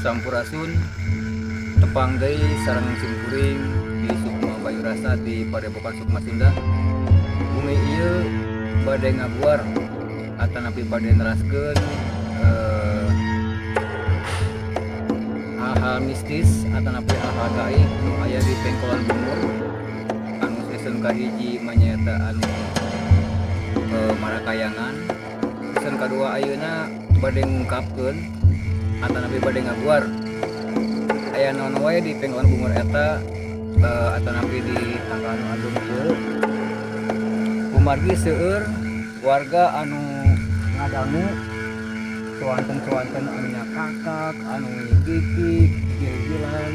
Sampurasun tepang deui sareng simkuring di Sukma Bayu Rasa di Padepokan Sukma Sunda. Bumi ieu bade ngabuar atanapi bade neraskeun hal-hal mistis atanapi hal-hal gaib nu aya di Pengkolan Bungur anu season kahiji manyata anu marakayangan. Season kadua ayeuna bade ngungkapkeun atanapi bade ngabuar aya naon wae di Pengkolan Bungur eta atanapi di tangga anu agung ieu. Kumargi seueur warga anu ngadangu cuanten-cuanten anu nyakakak, anu ngikik, gil-gilan.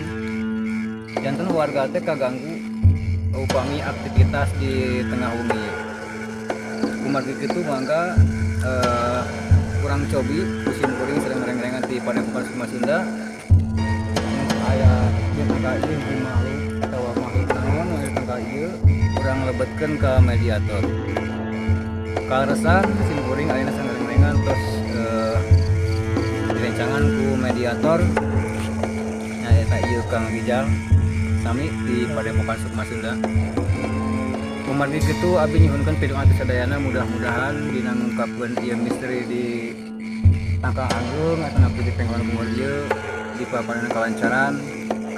Janten warga teh kaganggu upami aktivitas di tengah bumi. Kumargi kitu mangga kurang cobi kusim kuring sering ngereng-rengan di Padepokan Sukma Sunda. Aya jeung angka ieu di makhluk atawa makhluk naon anu tangga ieu kurang lebetkeun ka mediator. Karesan kusim kuring ayeuna sangereng-rengan tos direncangan ku mediator nyaeta ieu Kang Rijal sami di Padepokan Sukma Sunda. Kumargi kitu abdi nyuhunkeun pidung ati sadayana mudah-mudahan dina ngungkapkeun ieu misteri di Tangkang Agung atanapi di Pengkolan Bungur ieu dipaparenan kalancaran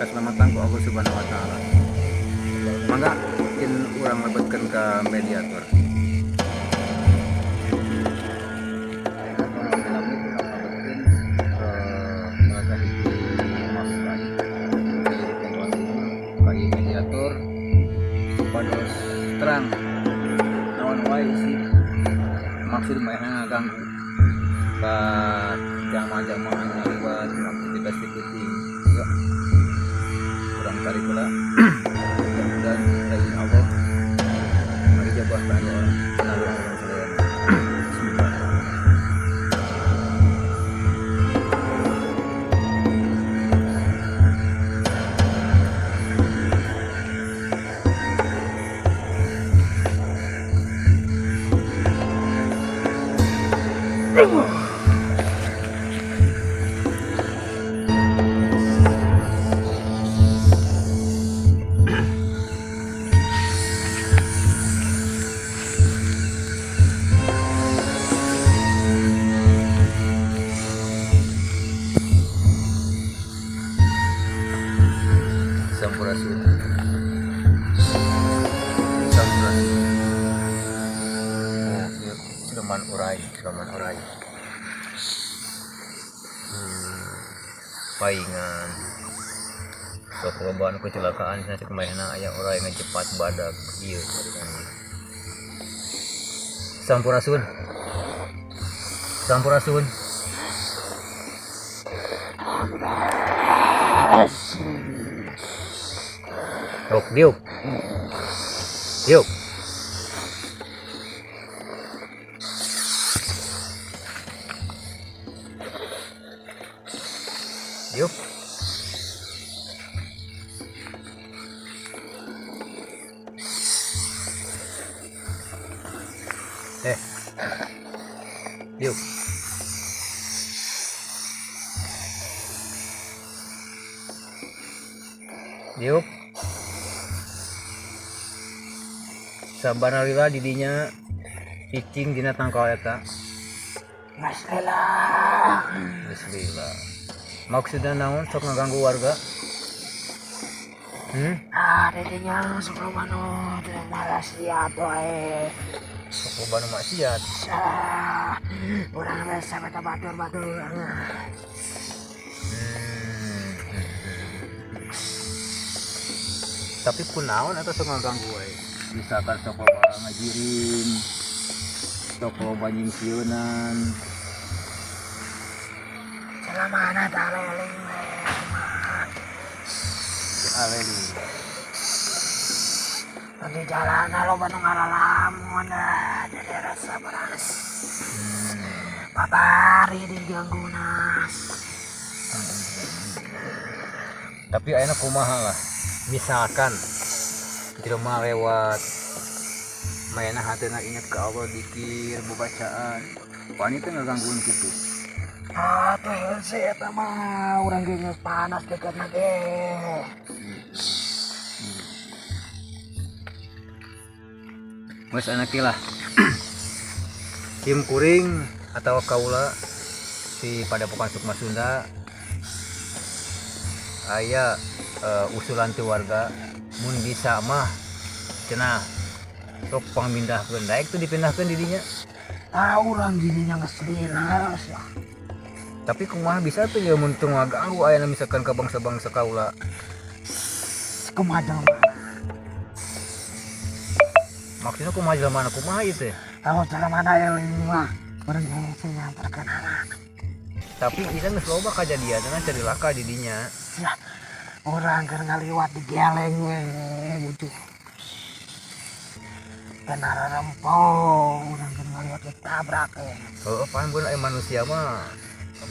kaslametan ku Allah Subhanahu wa taala. Mangga yen urang lebetkeun ka mediator. Pados terang naon wae sih maksud mainnya ngaganggu ka jamaah-jamaah anu liwat aktivitas di kucing ya kurang kali pula mudah-mudahan dari Allah mari jabah kana orang nabi orang sadayana. Sampurasun. Oh, ieu Sleman Urai. Paingan. Sok lobaan kecelakaan cenah kumaha aya urai ngajepat badag ieu. Sampurasun. Rok diuk. Diuk. Diuk. Diuk. Diuk. Sabanarila didinya cicing dina tangkal eta. Bismillah. Maksudna naon sok ngaganggu warga? Didinya sok lobana teh maksiat wae. Sok lobana maksiat. Urang biasa bata batur-batur. Tapi kunaon eta sok ngaganggu wae? Misalkan sok loba ngajirim, sok loba nyingsieunan. Celamana tah leling we. Aleling. Di jalan loba nu ngaralamun jadi rasa beras. Babari digangguna. Tapi ayeuna kumaha lah? Misalkan jelema lewat mainan hatena inget ke Allah dikir bacaan wanita ngagangguin gitu Atuh sih eta mah urang ge geus panas deketna ge. Mas anak lah. Tim kuring atau kaula si Padepokan Sukma Sunda aya usulan ti warga mun bisa mah cenah sok pangmindahkeun daek tuh dipindahkeun di dinya. Urang gininya geus beres ya. Tapi kumaha bisa tuh ya mun teu ngaganggu aya misalkan ka bangsa-bangsa kaula. Kumaha jelema? Maksudnya kumaha jelema kumaha ieu teh? Kalau jelema aya leuwih mah urang ge nyamperkeun anak. Tapi bisa geus loba kajadianna cari laka di dinya. Ya, urang keur ngaliwat di geleng we butuh. Kenara rempong, urang keur ngaliwat ditabrak we. Heeh, pan beun aya manusia mah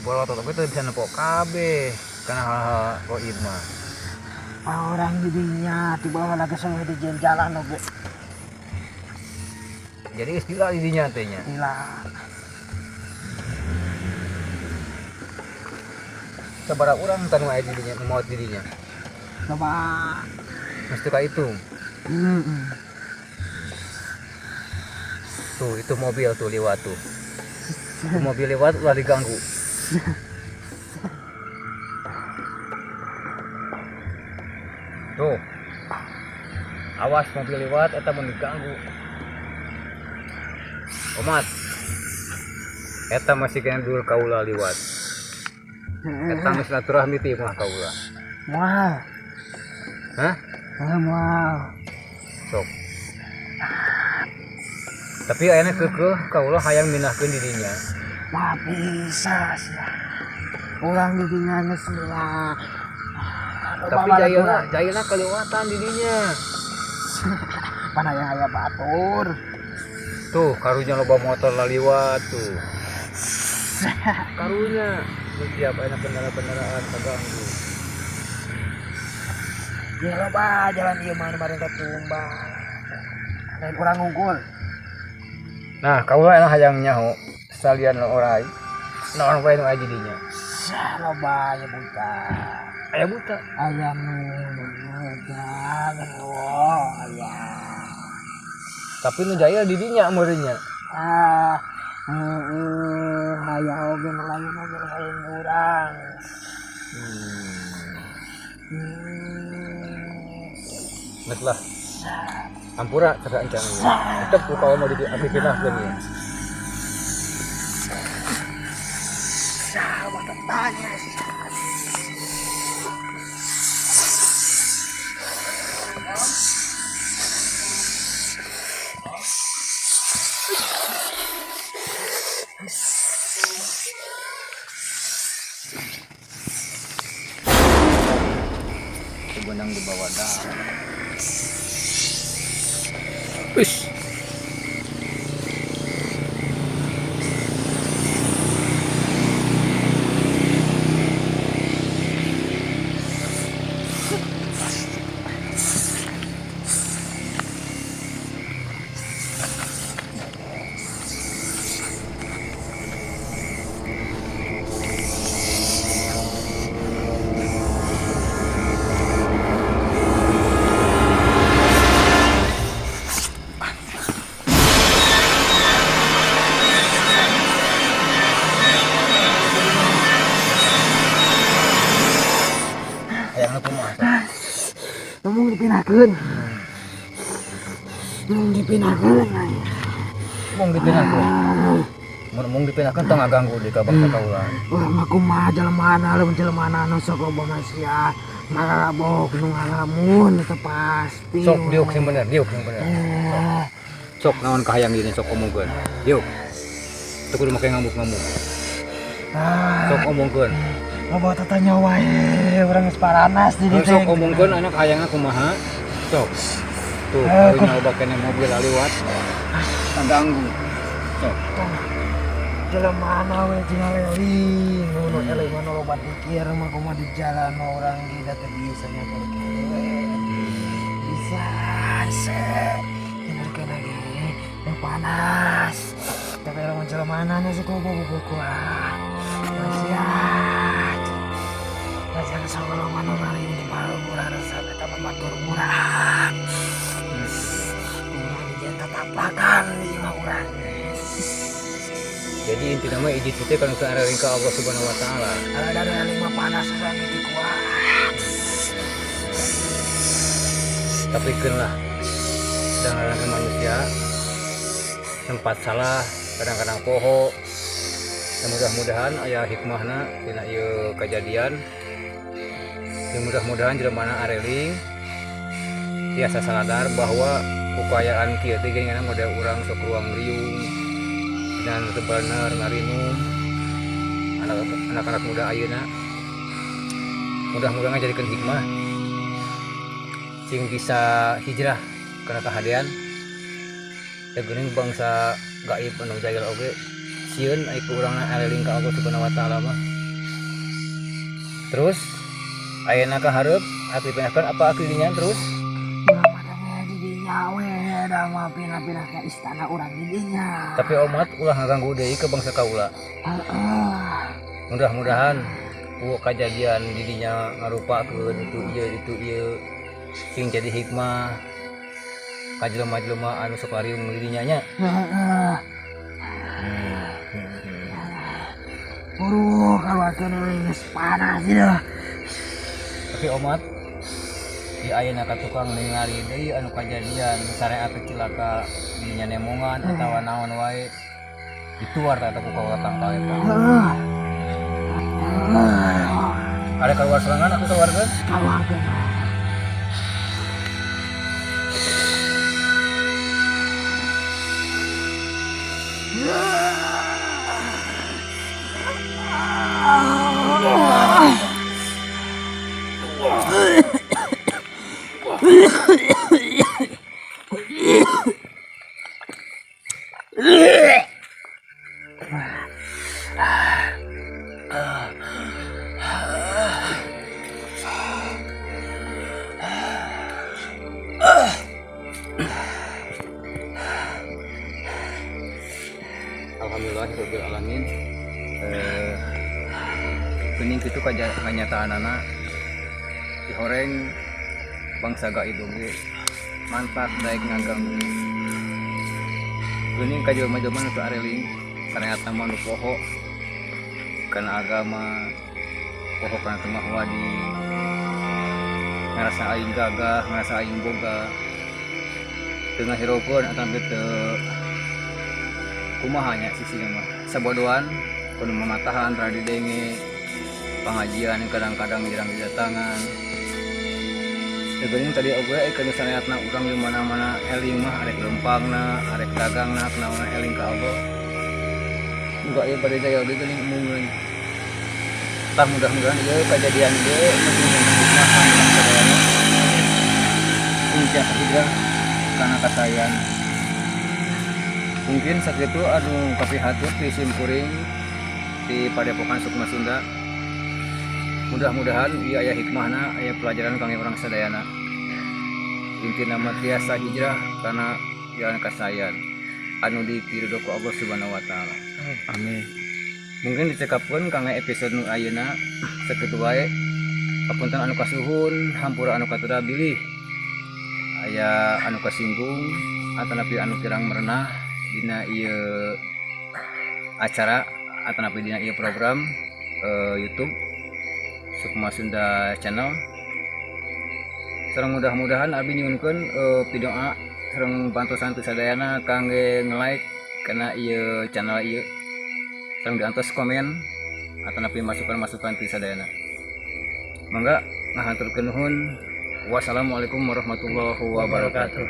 bolotot oge teh bisa nepok kabeh kana hal-hal goib mah. Orang di dinya tiba lagi sama di jalan oge. Jadi geus gila di dinya teh nya. Gila. Sabaraha urang tanu aya di dinya nu maot di dinya? Coba. Mesti ka itu. Tuh, itu mobil tuh lewat tuh. Itu mobil lewat ulah diganggu. Tuh. Awas mobil lewat eta mun diganggu. Omat. Eta masih kena dul kaula liwat. Eta geus silaturahmi ti mah kaula. Moal. Hah? Moal. Sok. Tapi ayeuna keukeuh kaula hayang mindahkeun di dinya. Mah bisa sih. Urang di dinya geus mila. Tapi jayeuna kelewatan di dinya. Mana yang aya batur. Tuh, karunya loba motor laliwat tuh. Karunya setiap enak kendaraan kaganggu. Ya loba jalan ieu mah bareng ketumbang. Lain urang unggul. Nah, kaula enak hayang nyaho salian orang naon wae nu aya di dinya. Loba ya buta. Aya buta. Aya nu jangan aya. Tapi nu jaya di dinya meureunnya. Aya oge lain oge lain urang. Geus lah. Ampura kada encan. Tetep ku kaula mau dipindahkeun ieu. Sama tanya sih. Benang di bawah dah. Wis. Ngomong dipindahkeun. Ngomong dipindahkeun. Mung dipindahkeun. Mun dipindahkeun teu ngaganggu di ka bangsa kaula. Urang mah kumaha jelemana lamun jelemana anu sok loba masia. Marabok nu ngalamun teu pasti. Sok diuk sing bener, diuk sing bener. Sok naon kahayang dini sok omongkeun. Diuk. Teu kudu make ngamuk-ngamuk. Sok omongkeun. Loba tanya wae urang geus paranas di dieu. Sok omongkeun anak hayangna kumaha? Sok. Tuh, karunya loba keneh mobil laliwat. Ngaganggu. Sok. Jelemana we tinggal eling, nu eling mah loba pikir mah kumaha di jalan urang di teh bisa nya bisa se. Dengarkeun lagi, yang panas. Tapi lamun jelemana nya suka kuat. Siap. Baca solo mana kali ini baru murah sampai tambah matur murah. Kurang dia tetap makan 5 orang. Jadi inti nama izin kita kan untuk arah ringka Allah Subhanahu Wa Taala. Kalau dari 5 panas sampai di kuat. Tapi lah dengan manusia tempat salah kadang-kadang poho. Dan mudah-mudahan ayah hikmahna dina ieu kejadian. Dan mudah-mudahan jelema areling tiasa sadar bahwa upayaan kieu teh geus model urang sok ruang riung dan teu bener ngarinum anak-anak muda ayeuna. Mudah-mudahan jadikeun hikmah sing bisa hijrah kana kahadean. Ya geuning bangsa gaib anu jahil oge sieun aya urang areling ka Allah Subhanahu Wa Taala mah. Terus ayeuna ka hareup atuh pinahkeun apa akilinya terus Padahal di dinya we da mah pindah-pindah ke istana urang di dinya. tapi omat ulah ngaganggu deui ke bangsa kaula. Mudah-mudahan kejadian didinya ngarupakeun itu ieu sing jadi hikmah ka jelema-jelema anu sok lariung didinya nya. Buru kawakan geus panas ya. Tapi omat di ayeuna ka tukang ningali deui anu kejadian sareat cilaka didinya nemongan atawa naon wae dituar eta ku kawatang kae. Ada keluar serangan aku keluarga. Kawakan. Alhamdulillahirabbil alamin. Geuning kitu kanyataanana dihoreng bangsa gaib oge manfaat daek ngaganggu. Geuning ka jelema-jelema nu areling sareatna mah nu poho kana agama, poho kana teu mah wadi, ngarasa aing gagah, ngarasa aing boga, teu ngahirokeun atawa teu kumaha nya sisina mah sabodoan kudu mamatahan rada didenge pengajian yang kadang-kadang jarang didatangan. Sebenarnya tadi oge kana sareatna urang di mana-mana eling mah arek lempangna, arek dagangna kunaon eling ka Allah. Muga ieu bade jaya oge geuning umumkeun. Tah mudah-mudahan ieu kejadian ieu mungkin hikmahan sadayana. Puncak hijrah kana kasayan. Mungkin sakitu anu kapihatur di simkuring di Padepokan Sukma Sunda. Mudah-mudahan ieu aya hikmahna, aya pelajaran kangge urang sadayana. Intina mah tiasa hijrah kana jalan kasayan anu dipiridho ku Allah Subhanahu Wa Taala. Amin. Mungkin dicekapkeun kangge episode nu ayeuna sakitu wae. Papunten anu kasuhun, hampura anu kateu bilih. Aya anu kasinggung atanapi anu kirang merenah dina ieu acara atanapi dina ieu program YouTube Sukma Sunda Channel. Sareng mudah-mudahan abdi nyuwunkeun pidoa sareng pantosan teu sadayana kangge nge-like kana ieu channel ieu. Sareng diantos komen atanapi masukan-masukan teu sadayana. Mangga ngahaturkeun nuhun. Wassalamualaikum warahmatullahi wabarakatuh.